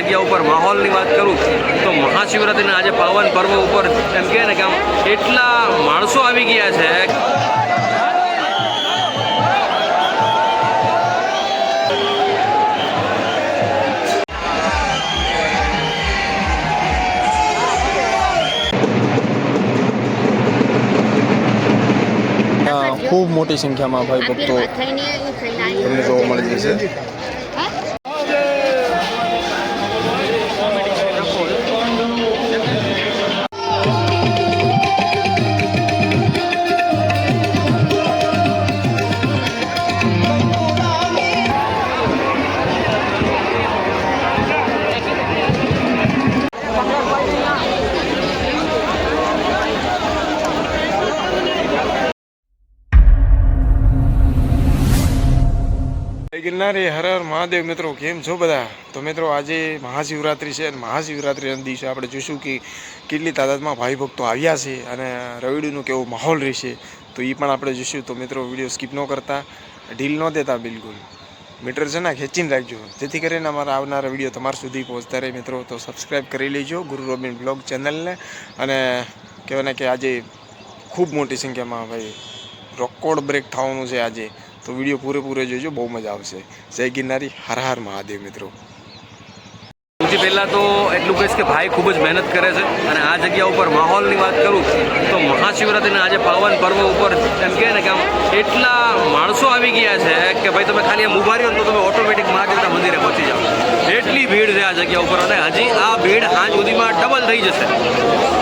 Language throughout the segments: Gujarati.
જગ્યા ઉપર માહોલની વાત કરું તો મહાશિવરાત્રિના આજે પાવન પર્વ ઉપર એમ કહે ને કે આમ એટલા માણસો આવી ગયા છે. ખૂબ મોટી સંખ્યામાં ભાઈ ભક્તો તમને જોવા મળી જશે. ગિરનારી હર હર મહાદેવ. મિત્રો કેમ છો બધા? તો મિત્રો આજે મહાશિવરાત્રિ છે અને મહાશિવરાત્રિના દિવસે આપણે જોઈશું કે કેટલી તાદાદમાં ભાઈ ભક્તો આવ્યા છે અને રવિડીનો કેવો માહોલ રહેશે તો એ પણ આપણે જોઈશું. તો મિત્રો વિડીયો સ્કીપ ન કરતા, ઢીલ ન દેતા, બિલકુલ મીટર છે ને ખેંચીને રાખજો જેથી કરીને અમારા આવનારા વિડીયો તમારા સુધી પહોંચતા રહે. મિત્રો તો સબસ્ક્રાઈબ કરી લેજો ગુરુ રોબિન બ્લોગ ચેનલને. અને કહેવાય ને કે આજે ખૂબ મોટી સંખ્યામાં ભાઈ રેકોર્ડ બ્રેક થવાનું છે આજે, તો વિડીયો પૂરેપૂરો જોજો, બહુ મજા આવશે. જય ગિરનારી, હર હર મહાદેવ. મિત્રો સૌથી પહેલાં તો એટલું કહીશ કે ભાઈ ખૂબ જ મહેનત કરે છે અને આ જગ્યા ઉપર માહોલની વાત કરું તો મહાશિવરાત્રિના આજે પાવન પર્વ ઉપર એમ કહે ને કે આમ એટલા માણસો આવી ગયા છે કે ભાઈ તમે ખાલી આમ ઊભા રહ્યો તો તમે ઓટોમેટિક મહાદેવના મંદિરે પહોંચી જાઓ. એટલી ભીડ છે આ જગ્યા ઉપર અને હજી આ ભીડ સાંજ સુધીમાં ડબલ થઈ જશે.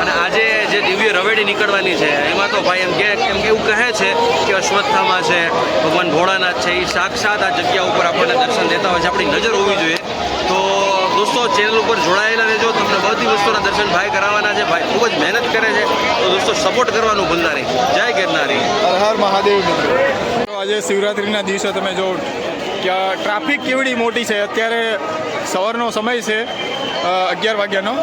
અને આજે જે દિવ્ય રવેડી નીકળવાની છે એમાં તો ભાઈ એમ કે એવું કહે છે કે અશ્વત્થામા છે, ભગવાન ભોળાનાથ છે, એ સાક્ષાત આ જગ્યા ઉપર આપણને દર્શન દેતા હોય છે. આપણી નજર હોવી જોઈએ. તો દોસ્તો ચેનલ ઉપર જોડાયેલા રહેજો, તમને બધી વસ્તુના દર્શન ભાઈ કરાવવાના છે. ભાઈ ખૂબ જ મહેનત કરે છે તો દોસ્તો સપોર્ટ કરવાનું ભૂલતા નહીં. જય ગિરનારી, હર હર મહાદેવ. મિત્રો આજે શિવરાત્રિના દિવસે તમે જો કે ટ્રાફિક કેવડી મોટી છે. અત્યારે સવારનો સમય છે 11 વાગ્યાનો.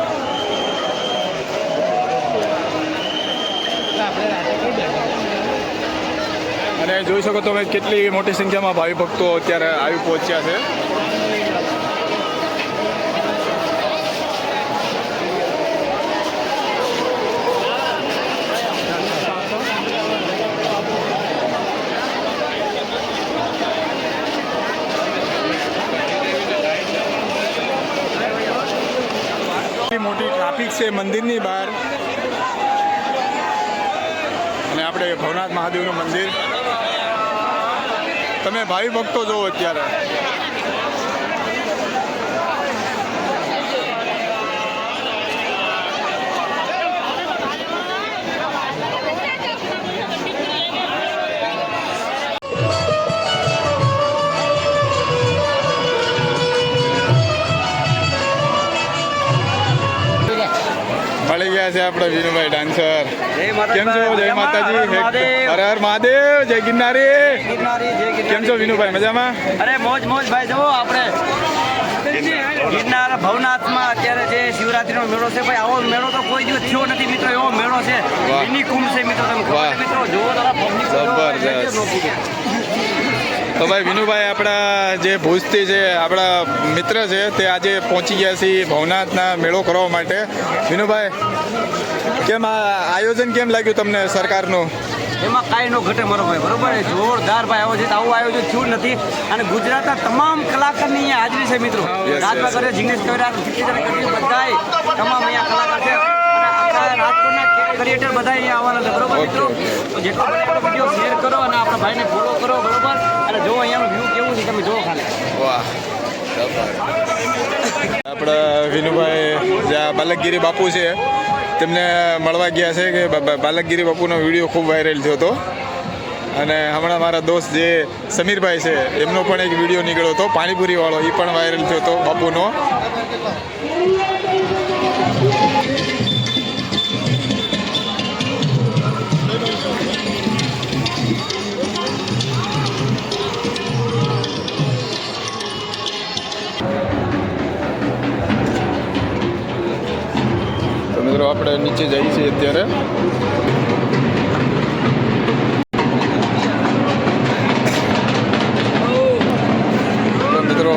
અને જોઈ શકો તમે કેટલી મોટી સંખ્યામાં ભાવિ ભક્તો અત્યારે આવી પહોંચ્યા છે. મોટી ટ્રાફિક છે મંદિરની બહાર અને આપણે ભવનાથ મહાદેવનું મંદિર તમે ભાવિ ભક્તો જોવો અત્યારે. મળી ગયા છે આપણે વિનુભાઈ ડાન્સર. કેમ છો? જય માતાજી, હર હર મહાદેવ, જય ગિરનારી. કેમ છો વિનુભાઈ? મજામાં? અરે મોજ મોજ ભાઈ. જુઓ આપણે ગિરનાર ભવનાથમાં અત્યારે જે શિવરાત્રીનો મેળો છે ભાઈ, આવો મેળો તો કોઈ દિવસ થયો નથી મિત્રો. એવો મેળો છે, મિની કુંભ છે મિત્રો. તમે મિત્રો જુઓ તો જબરજસ્ત. તો ભાઈ વિનુભાઈ આપણા જે ભુજથી છે આપણા મિત્ર છે તે આજે પહોંચી ગયા છે ભવનાથના મેળો કરવા માટે. વિનુભાઈ કેમ આ આયોજન કેમ લાગ્યું તમને સરકારનું? એમાં કાંઈ ન ઘટે મારો ભાઈ, બરોબર. જોરદાર ભાઈ આવો છે, આવું આયોજન થયું નથી. અને ગુજરાતના તમામ કલાકારની અહીંયા હાજરી છે મિત્રો. રાજભા કરે, જિગ્નેશ કવિરાજ, બધાય તમામ અહીંયા કલાકાર છે. અને આપણા રાજકોટના ક્રિએટર બધા અહીંયા આવવાના છે, બરોબર મિત્રો. તો જેટલો વિડીયો શેર કરો અને આપણા ભાઈને ફોલો કરો, બરોબર. અને જો અહીંયાનું વ્યૂ કેવું છે તમે જોવો ખાલી. વાહ. આપણા વિનુભાઈ જ્યાં બાલકગીરી બાપુ છે તેમને મળવા ગયા છે કે બાલકગીરી બાપુનો વિડીયો ખૂબ વાયરલ થયો હતો. અને હમણાં મારા દોસ્ત જે સમીરભાઈ છે એમનો પણ એક વિડીયો નીકળ્યો હતો પાણીપુરીવાળો, એ પણ વાયરલ થયો હતો બાપુનો. મિત્રો આપણે નીચે જઈએ છીએ અત્યારે. મિત્રો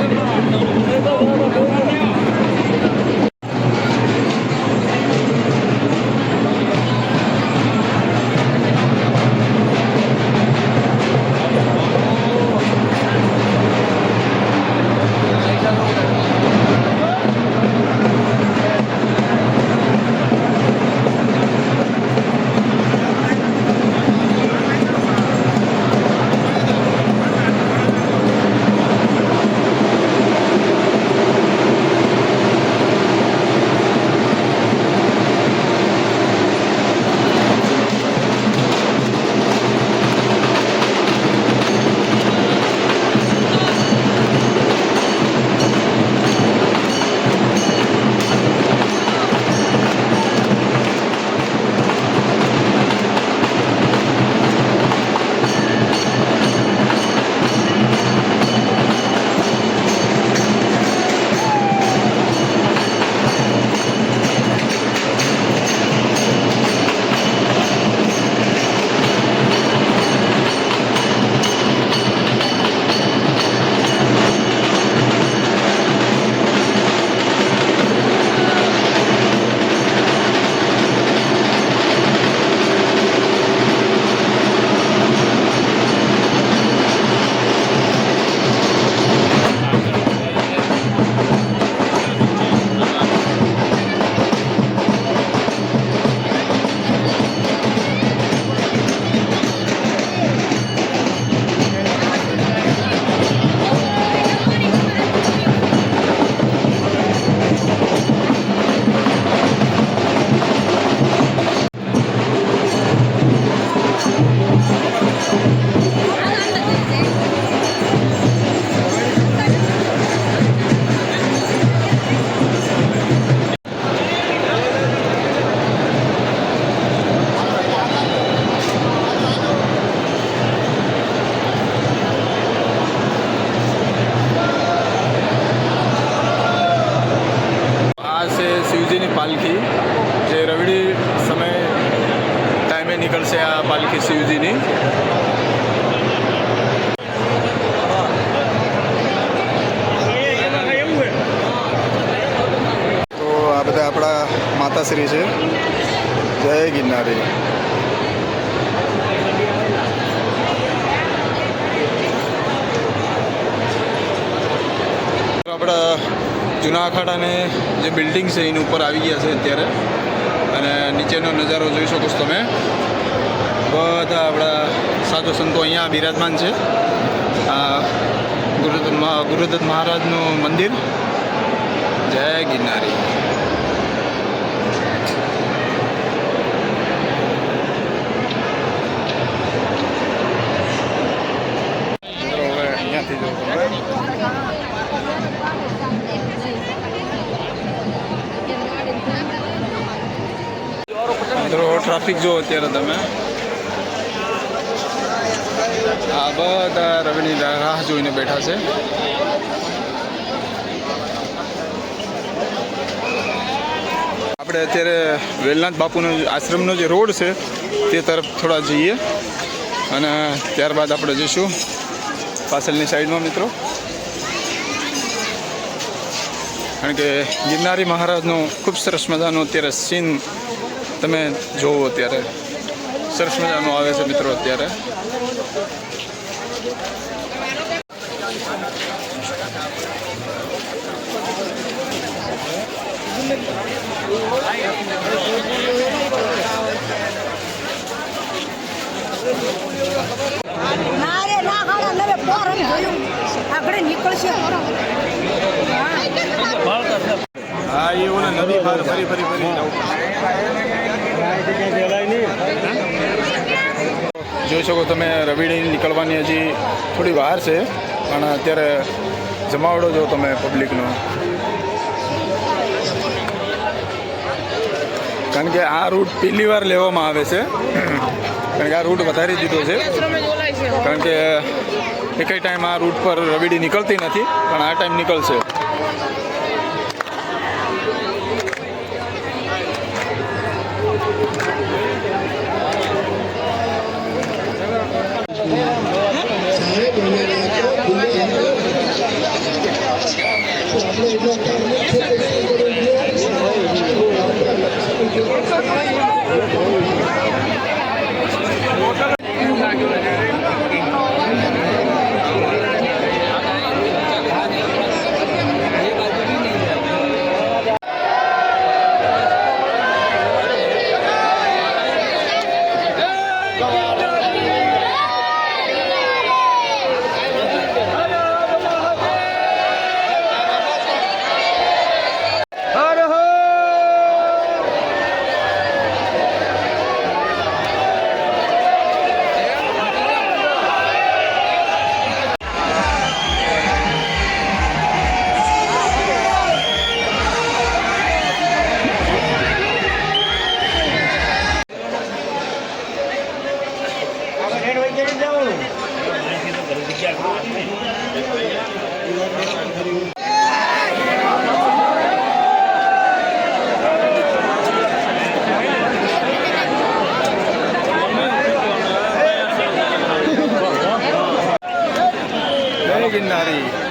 માતાશ્રી છે. જય ગિરનારી. આપણા જૂના અખાડાની જે બિલ્ડિંગ છે એની ઉપર આવી ગયા છે અત્યારે, અને નીચેનો નજારો જોઈ શકો છો તમે. બધા આપણા સાધુ સંતો અહીંયા બિરાજમાન છે. આ ગુરુદત્ત મહારાજનું મંદિર. જય ગિરનારી. હવે અહીંયાથી જો મિત્રો ટ્રાફિક જો અત્યારે તમે. આ બધા રવિની રાહ જોઈને બેઠા છે. આપણે અત્યારે વેલનાથ બાપુનો આશ્રમનો જે રોડ છે તે તરફ થોડા જઈએ, અને ત્યારબાદ આપણે જઈશું પાછળની સાઈડમાં મિત્રો. કારણ કે ગિરનારી મહારાજનો ખૂબ સરસ મજાનો અત્યારે સીન તમે જોવો. અત્યારે સરસ મજાનો આવે છે મિત્રો. અત્યારે હા, એવું ને નદી બહાર ફરી જોઈ શકો તમે. રવિડી નીકળવાની હજી થોડી વાર છે, પણ અત્યારે જમાવડો જો તમે પબ્લિકનો. કારણ કે આ રૂટ પહેલી વાર લેવામાં આવે છે, કારણ કે આ રૂટ વધારી દીધો છે. કારણ કે એકઈ ટાઈમ આ રૂટ પર રવિડી નીકળતી નથી, પણ આ ટાઈમ નીકળશે. જય ગિરનારી.